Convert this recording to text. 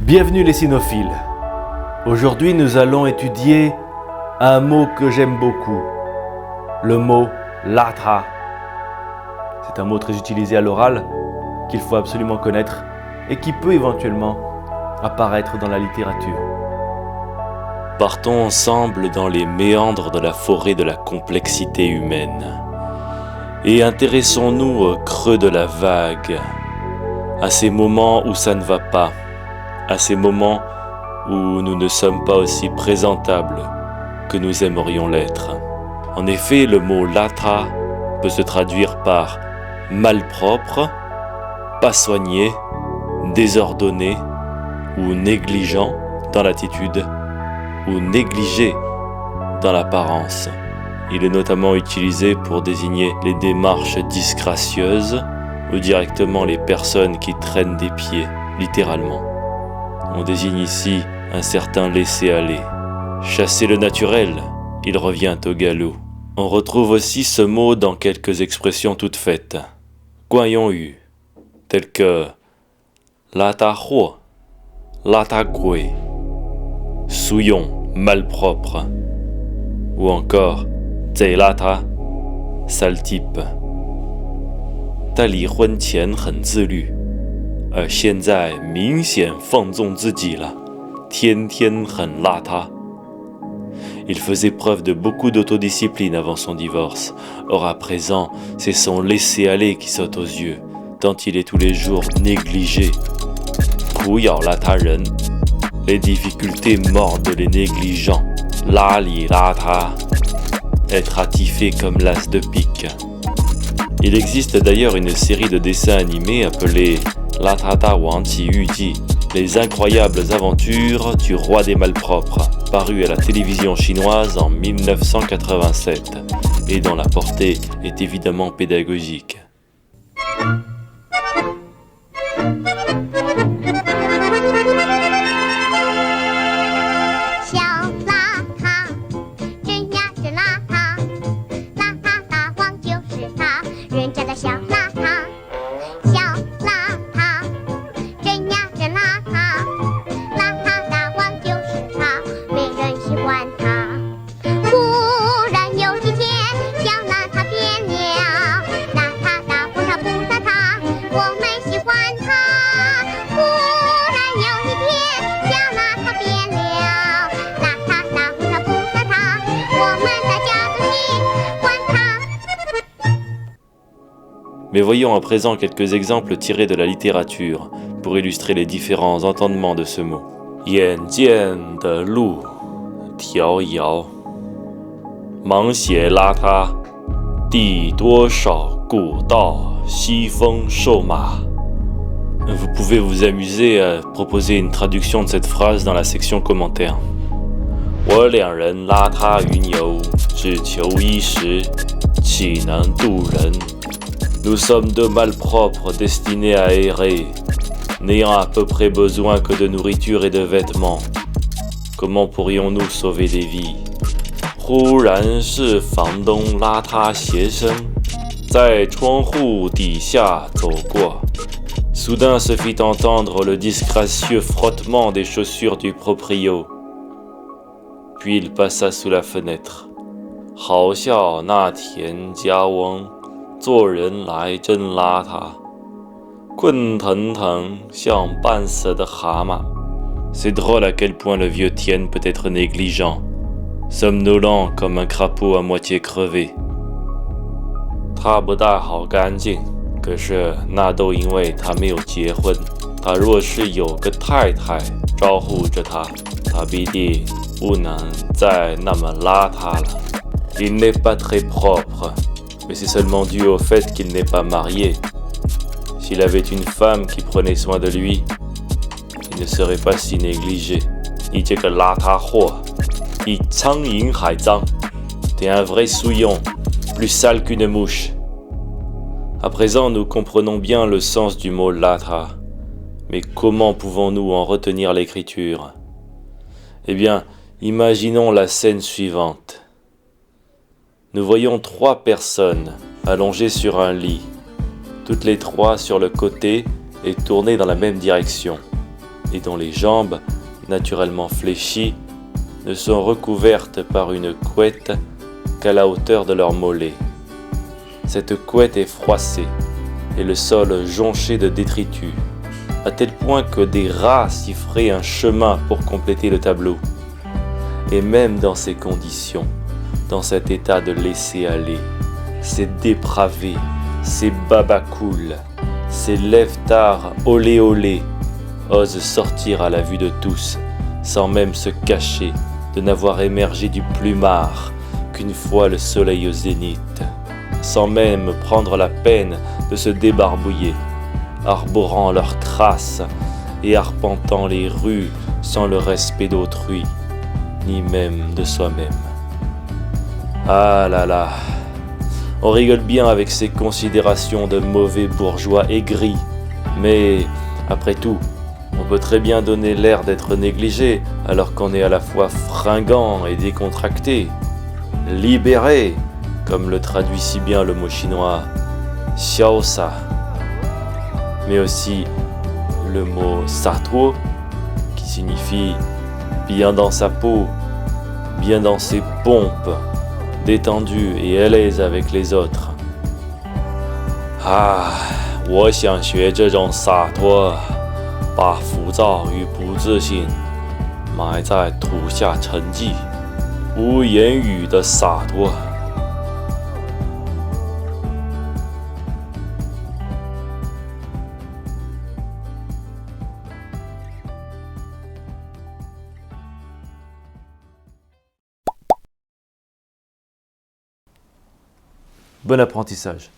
Bienvenue les cynophiles. Aujourd'hui nous allons étudier un mot que j'aime beaucoup, le mot lata. C'est un mot très utilisé à l'oral qu'il faut absolument connaître et qui peut éventuellement apparaître dans la littérature. Partons ensemble dans les méandres de la forêt de la complexité humaine et intéressons-nous au creux de la vague, à ces moments où ça ne va pas, à ces moments où nous ne sommes pas aussi présentables que nous aimerions l'être. En effet, le mot lata peut se traduire par malpropre, pas soigné, désordonné ou négligent dans l'attitude ou négligé dans l'apparence. Il est notamment utilisé pour désigner les démarches disgracieuses ou directement les personnes qui traînent des pieds, littéralement. On désigne ici un certain laisser-aller. Chasser le naturel, il revient au galop. On retrouve aussi ce mot dans quelques expressions toutes faites. Guanyongyu, telles que lata huo, lata gui, souillon, malpropre, ou encore zai lata, sale type. 在离婚前很自律，而现在明显放纵自己了，天天很邋遢。Il faisait preuve de beaucoup d'autodiscipline avant son divorce. Or à présent, c'est son laisser-aller qui saute aux yeux, tant il est tous les jours négligé. 苦咬邋遢人， les difficultés mordent les négligents. 邋里邋遢， être attifé comme l'as de pique. Il existe d'ailleurs une série de dessins animés appelés Latata Wang Qi Yu Ji, les incroyables aventures du roi des malpropres, paru à la télévision chinoise en 1987, et dont la portée est évidemment pédagogique. Mais voyons à présent quelques exemples tirés de la littérature pour illustrer les différents entendements de ce mot. 眼见的路迢遥，忙鞋邋遢，地多少古道西风瘦马。 Vous pouvez vous amuser à proposer une traduction de cette phrase dans la section commentaires. 我两人邋遢云游，只求衣食，岂能度人？ Nous sommes deux malpropres destinés à errer, n'ayant à peu près besoin que de nourriture et de vêtements. Comment pourrions-nous sauver des vies? 忽然是房东邋遢鞋生，在窗户底下走过。 Soudain se fit entendre le disgracieux frottement des chaussures du proprio. Puis il passa sous la fenêtre. 好笑那田家翁。 做人来真邋遢，困腾腾像半死的蛤蟆。C'est drôle à quel point le vieux Tien peut être négligent, somnolent comme un crapaud à moitié crevé. 他不大好干净，可是那都因为他没有结婚。他若是有个太太招呼着他，他必定不能再那么邋遢了。Il n'est pas très propre. Mais c'est seulement dû au fait qu'il n'est pas marié. S'il avait une femme qui prenait soin de lui, il ne serait pas si négligé. 你这个邋遢货，比苍蝇还脏。T'es un vrai souillon, plus sale qu'une mouche. À présent, nous comprenons bien le sens du mot lata. Mais comment pouvons-nous en retenir l'écriture? Eh bien, imaginons la scène suivante. Nous voyons 3 personnes allongées sur un lit, toutes les 3 sur le côté et tournées dans la même direction. et dont les jambes, naturellement fléchies, ne sont recouvertes par une couette qu'à la hauteur de leurs mollets. Cette couette est froissée et le sol jonché de détritus, à tel point que des rats s'y feraient un chemin pour compléter le tableau. Et même dans ces conditions, dans cet état de laisser-aller, ces dépravés, ces babacools, ces lève-tard olé olé osent sortir à la vue de tous, sans même se cacher de n'avoir émergé du plumard qu'une fois le soleil au zénith, sans même prendre la peine de se débarbouiller, arborant leur crasse et arpentant les rues sans le respect d'autrui, ni même de soi-même. Ah là là, on rigole bien avec ces considérations de mauvais bourgeois aigris, mais après tout, on peut très bien donner l'air d'être négligé alors qu'on est à la fois fringant et décontracté, libéré, comme le traduit si bien le mot chinois xiaosa, mais aussi le mot satuo qui signifie bien dans sa peau, bien dans ses pompes, détendu et à l'aise avec les autres. Ah, 我想学这种洒脱，把浮躁与不自信埋在土下沉寂，无言语的洒脱。Bon apprentissage.